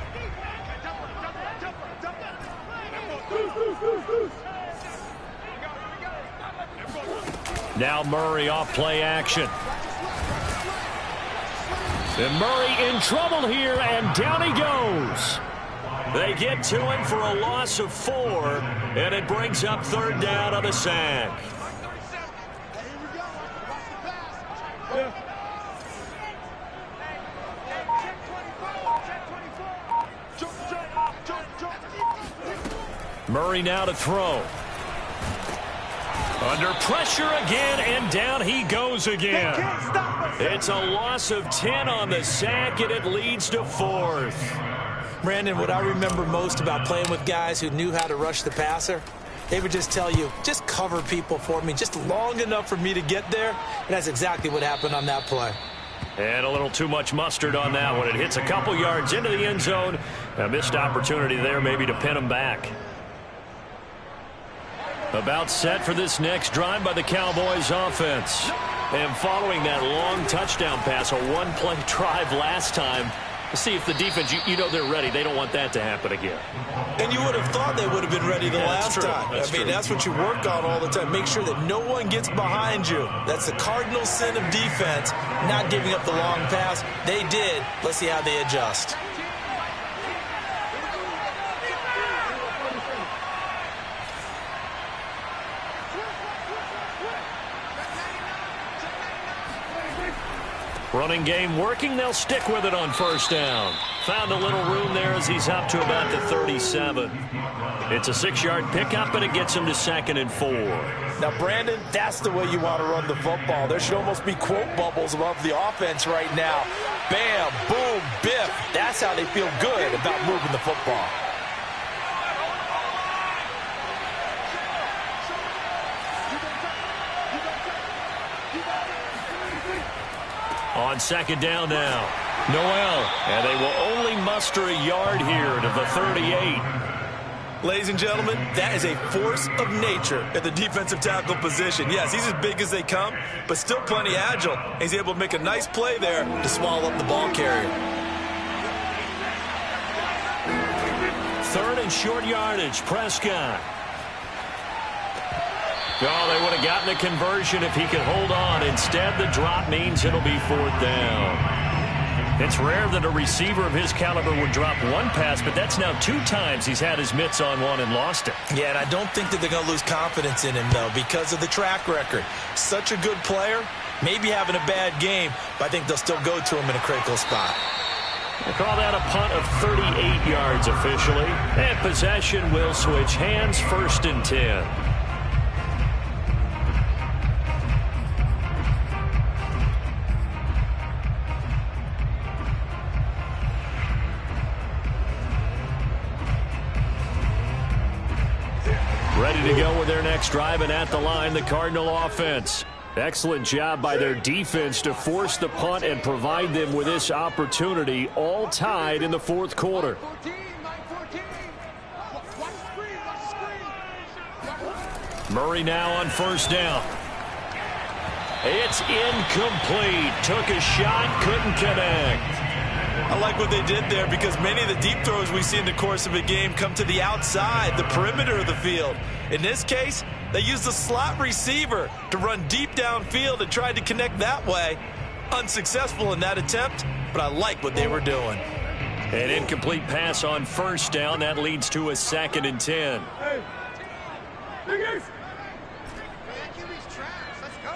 Now Murray off play action. And Murray in trouble here, and down he goes. They get to him for a loss of 4, and it brings up 3rd down on the sack. Murray now to throw. Under pressure again, and down he goes again. It's a loss of 10 on the sack, and it leads to 4th. Brandon, what I remember most about playing with guys who knew how to rush the passer, they would just tell you, just cover people for me, just long enough for me to get there, and that's exactly what happened on that play. And a little too much mustard on that one. It hits a couple yards into the end zone. A missed opportunity there maybe to pin him back. About set for this next drive by the Cowboys offense. And following that long touchdown pass, a one-play drive last time, to see if the defense, you know they're ready. They don't want that to happen again. And you would have thought they would have been ready the last time. That's what you work on all the time. Make sure that no one gets behind you. That's the cardinal sin of defense, not giving up the long pass. They did. Let's see how they adjust. Running game working. They'll stick with it on 1st down. Found a little room there as he's up to about the 37. It's a 6-yard pickup, and it gets him to 2nd and 4. Now, Brandon, that's the way you want to run the football. There should almost be quote bubbles above the offense right now. Bam, boom, biff. That's how they feel good about moving the football. On 2nd down now, Noel, and they will only muster a yard here to the 38. Ladies and gentlemen, that is a force of nature at the defensive tackle position. Yes, he's as big as they come, but still plenty agile. He's able to make a nice play there to swallow up the ball carrier. 3rd and short yardage, Prescott. Oh, they would have gotten a conversion if he could hold on. Instead, the drop means it'll be 4th down. It's rare that a receiver of his caliber would drop one pass, but that's now 2 times he's had his mitts on one and lost it. Yeah, and I don't think that they're going to lose confidence in him, though, because of the track record. Such a good player, maybe having a bad game, but I think they'll still go to him in a critical spot. They call that a punt of 38 yards officially. And possession will switch hands, 1st and 10. Ready to go with their next drive, and at the line, the Cardinal offense. Excellent job by their defense to force the punt and provide them with this opportunity, all tied in the 4th quarter. Murray now on 1st down. It's incomplete. Took a shot, couldn't connect. I like what they did there because many of the deep throws we see in the course of a game come to the outside, the perimeter of the field. In this case, They used the slot receiver to run deep downfield and tried to connect that way. Unsuccessful in that attempt, but I like what they were doing. An incomplete pass on first down. That leads to a 2nd and 10. Hey. Fingers. QB's trash. Let's go.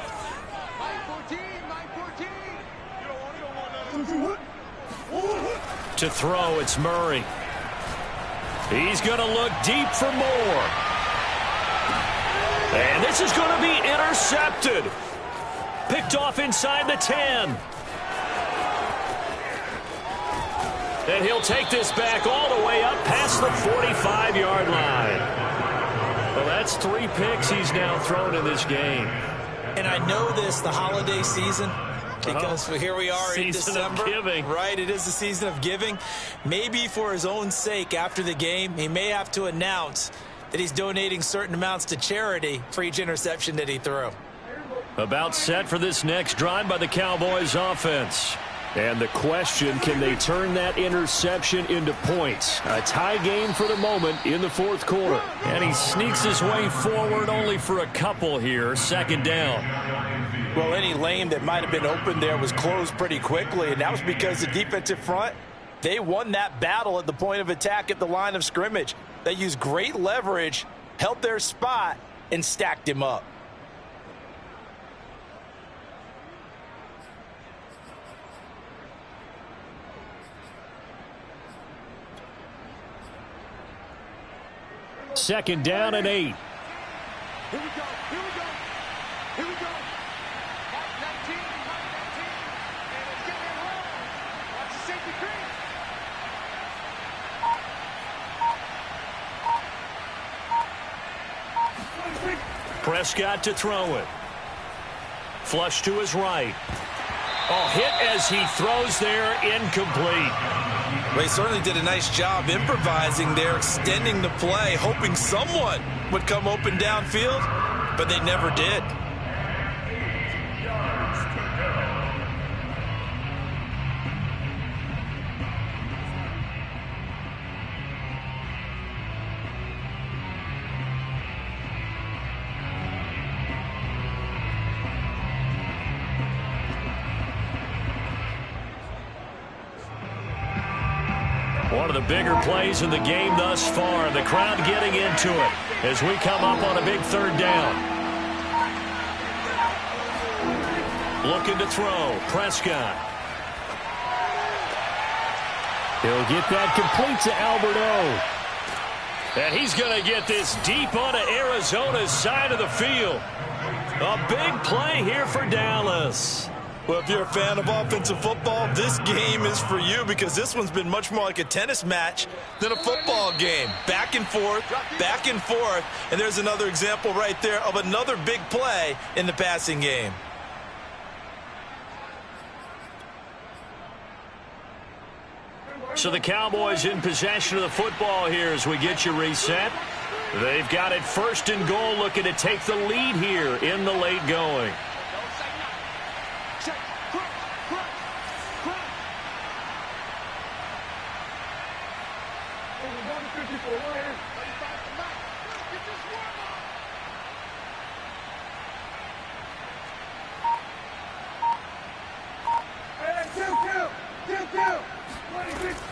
9-14. To throw, it's Murray. He's going to look deep for more. And this is going to be intercepted. Picked off inside the 10. And he'll take this back all the way up past the 45-yard line. Well, that's 3 picks he's now thrown in this game. And I know this, the holiday season, because here we are in December. Season of giving. Right, it is the season of giving. Maybe for his own sake after the game, he may have to announce that he's donating certain amounts to charity for each interception that he threw. About set for this next drive by the Cowboys offense. And the question, can they turn that interception into points? A tie game for the moment in the 4th quarter. And he sneaks his way forward only for a couple here. 2nd down. Well, any lane that might have been open there was closed pretty quickly, and that was because the defensive front, they won that battle at the point of attack at the line of scrimmage. They used great leverage, held their spot, and stacked him up. Second down and 8. Here we go. Here we go. Here we go. Mark 19. And it's getting wrong. Watch the safety green. Prescott to throw it. Flush to his right. Oh, hit as he throws there, incomplete. Well, he certainly did a nice job improvising there, extending the play, hoping someone would come open downfield, but they never did. One of the bigger plays in the game thus far. The crowd getting into it as we come up on a big 3rd down. Looking to throw. Prescott. He'll get that complete to Albert O. And he's going to get this deep onto Arizona's side of the field. A big play here for Dallas. Well, if you're a fan of offensive football, this game is for you because this one's been much more like a tennis match than a football game. Back and forth, and there's another example right there of another big play in the passing game. So the Cowboys in possession of the football here as we get you reset. They've got it 1st and goal, looking to take the lead here in the late going.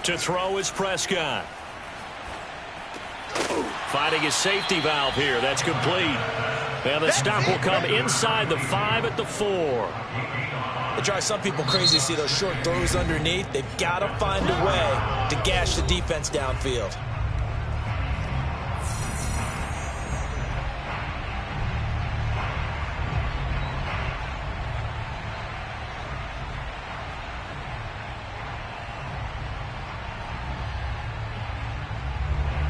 To throw is Prescott. Finding his safety valve here. That's complete. And the stop will come inside the 5 at the 4. It drives some people crazy to see those short throws underneath. They've got to find a way to gash the defense downfield.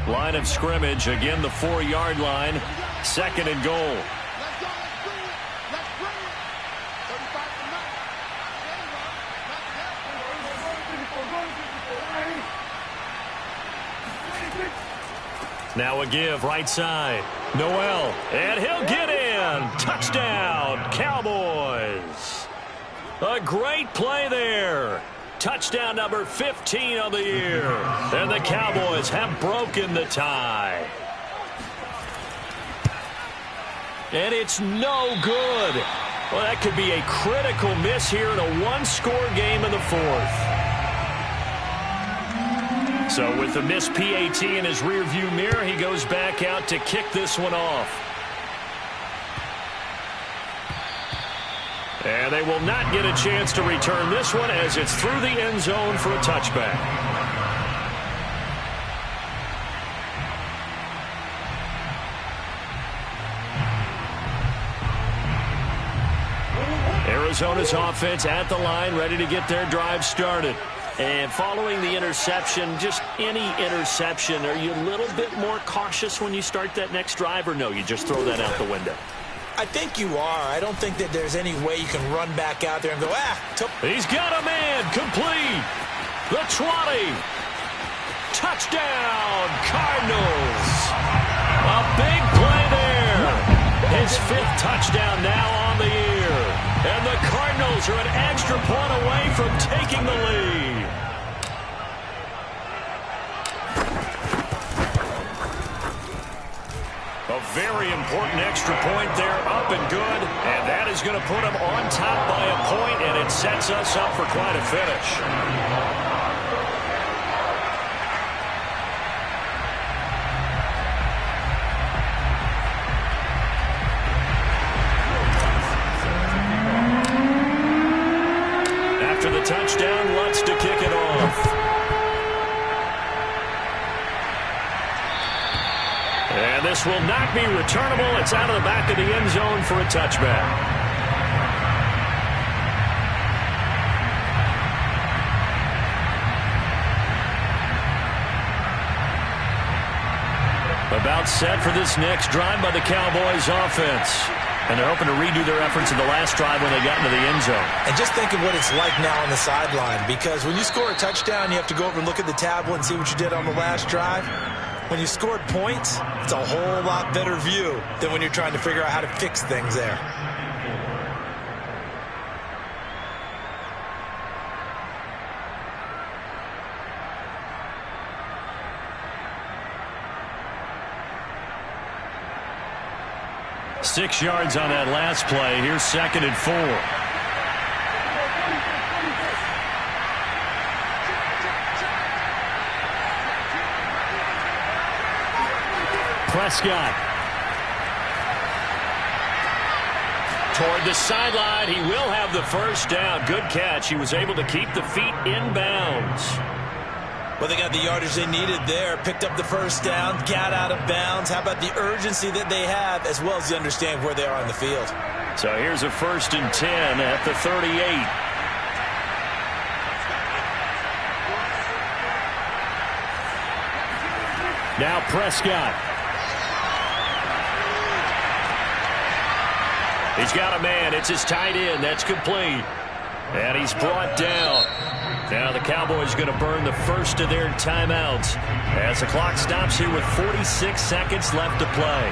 Line of scrimmage, again the 4-yard line. 2nd and goal. Let's go. Let's bring it. 35 to 9. Now a give, right side. Noel, and he'll get in. Touchdown, Cowboys. A great play there. Touchdown number 15 on the year. And the Cowboys have broken the tie. And it's no good. Well, that could be a critical miss here in a one-score game in the fourth. So with the missed PAT in his rearview mirror, he goes back out to kick this one off. And they will not get a chance to return this one as it's through the end zone for a touchback. Arizona's offense at the line, ready to get their drive started. And following the interception, just any interception, are you a little bit more cautious when you start that next drive, or no, you just throw that out the window? I think you are. I don't think that there's any way you can run back out there and go, He's got a man, complete. The 20. Touchdown, Cardinals. A big play there. His 5th touchdown now on the year. And the Cardinals are an extra point away from taking the lead. A very important extra point there, up and good. And that is going to put them on top by a point, and it sets us up for quite a finish. Touchdown, Lutz to kick it off. And this will not be returnable. It's out of the back of the end zone for a touchback. About set for this next drive by the Cowboys offense. And they're hoping to redo their efforts in the last drive when they got into the end zone. And just think of what it's like now on the sideline, because when you score a touchdown, you have to go over and look at the tablet and see what you did on the last drive. When you scored points, it's a whole lot better view than when you're trying to figure out how to fix things there. Six yards on that last play. Here's 2nd and 4. Prescott. Toward the sideline. He will have the first down. Good catch. He was able to keep the feet in bounds. Well, they got the yardage they needed there, picked up the first down, got out of bounds. How about the urgency that they have, as well as the understand where they are on the field? So here's a 1st and 10 at the 38. Now Prescott. He's got a man. It's his tight end. That's complete. And he's brought down. Now the Cowboys going to burn the first of their timeouts as the clock stops here with 46 seconds left to play.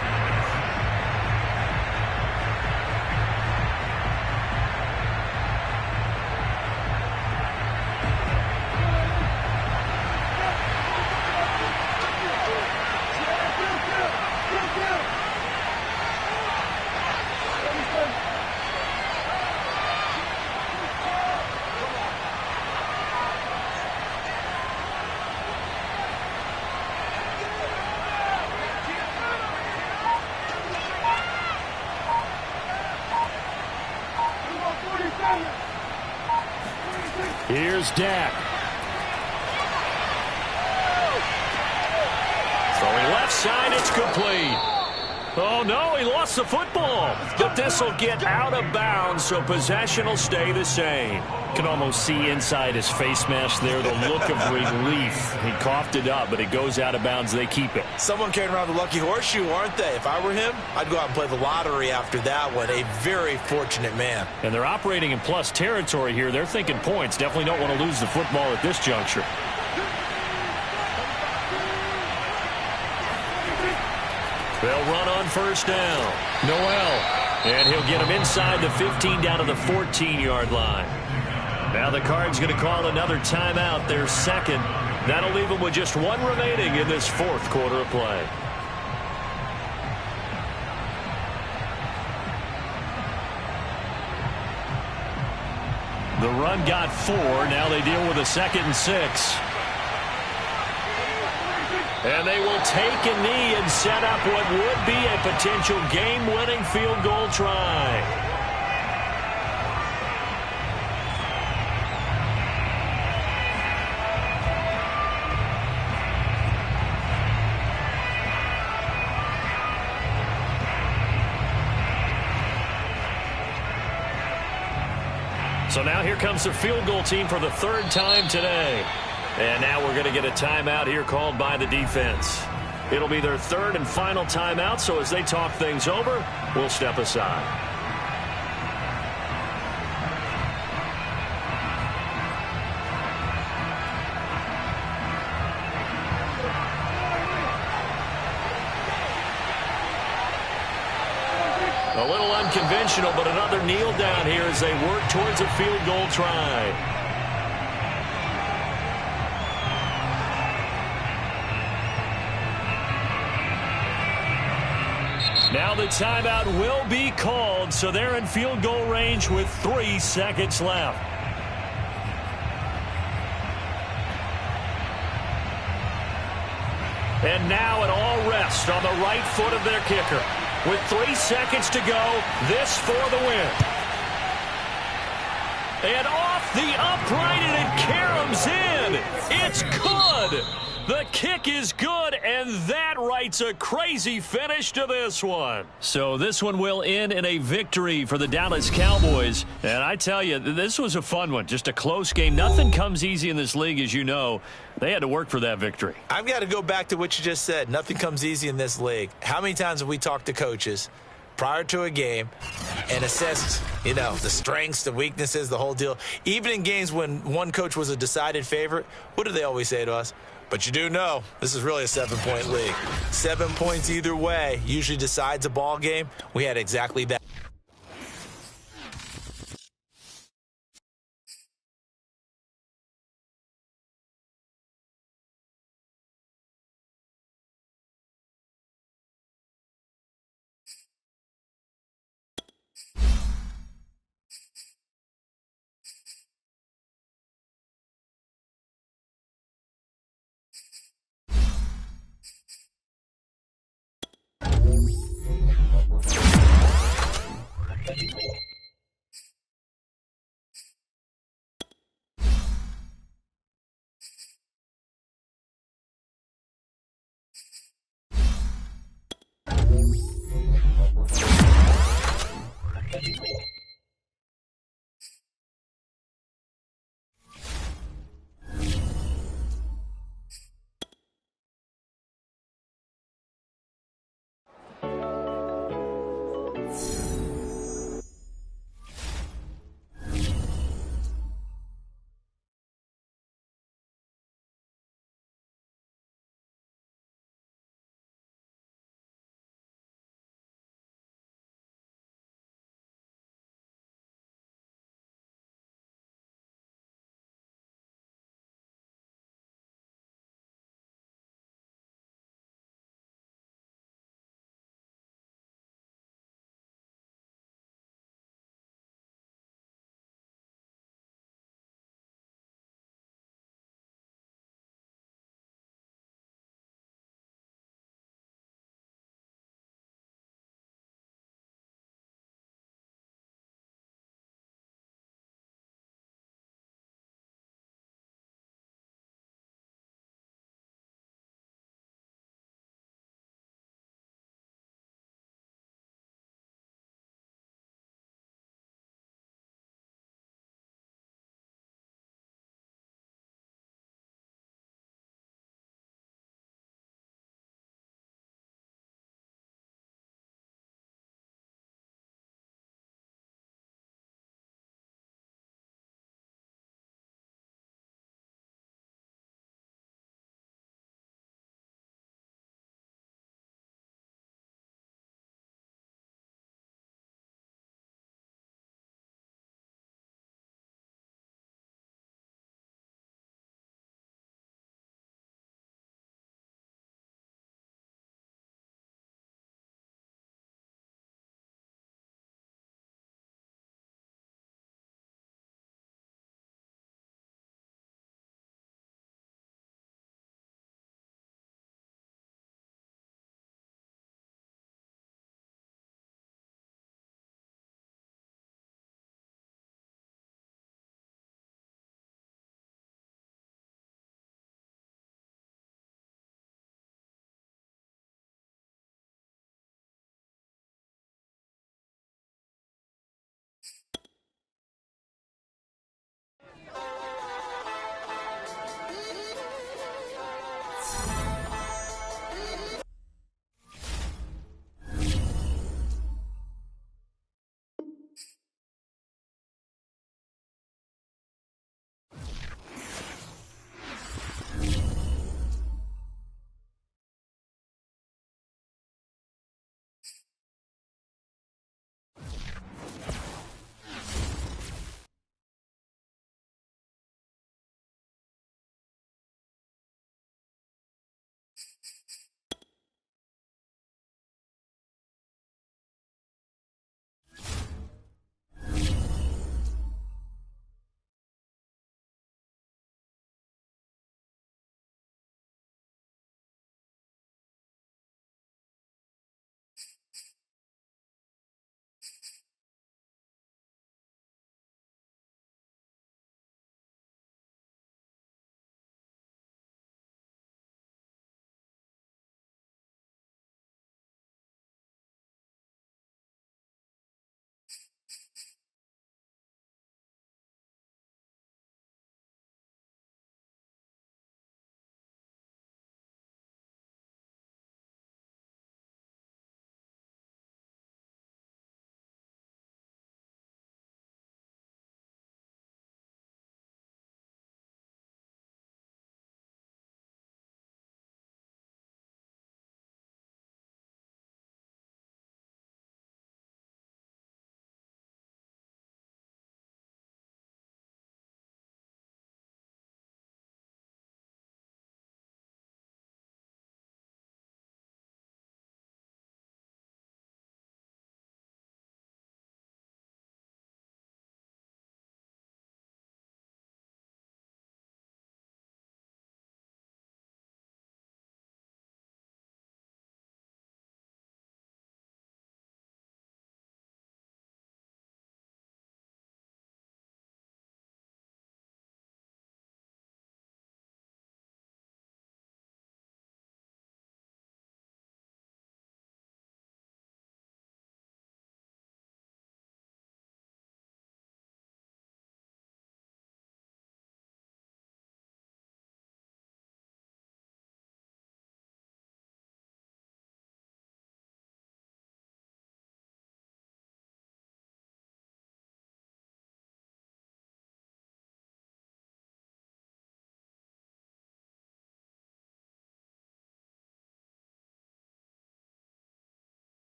Here's Dak. Throwing left side, it's complete. Oh, no, he lost the football. But this will get out of bounds, so possession will stay the same. You can almost see inside his face mask there the look of relief. He coughed it up, but it goes out of bounds. They keep it. Someone carrying around the lucky horseshoe, aren't they? If I were him, I'd go out and play the lottery after that one. A very fortunate man. And they're operating in plus territory here. They're thinking points. Definitely don't want to lose the football at this juncture. They'll run on first down. Noel. And he'll get him inside the 15 down to the 14-yard line. Now the Cards going to call another timeout, their second. That'll leave them with just one remaining in this fourth quarter of play. The run got 4. Now they deal with a 2nd and 6. And they will take a knee and set up what would be a potential game-winning field goal try. So now here comes the field goal team for the 3rd time today. And now we're going to get a timeout here called by the defense. It'll be their 3rd and final timeout, so as they talk things over, we'll step aside. A little unconventional, but another kneel down here as they work towards a field goal try. Now the timeout will be called, so they're in field goal range with 3 seconds left. And now it all rests on the right foot of their kicker. With 3 seconds to go, this for the win. And off the upright, and it caroms in. It's good. The kick is good, and that writes a crazy finish to this one. So this one will end in a victory for the Dallas Cowboys. And I tell you, this was a fun one. Just a close game. Nothing comes easy in this league, as you know. They had to work for that victory. I've got to go back to what you just said. Nothing comes easy in this league. How many times have we talked to coaches prior to a game and assessed, the strengths, the weaknesses, the whole deal? Even in games when one coach was a decided favorite, what do they always say to us? But you do know this is really a 7-point league. 7 points either way usually decides a ball game. We had exactly that.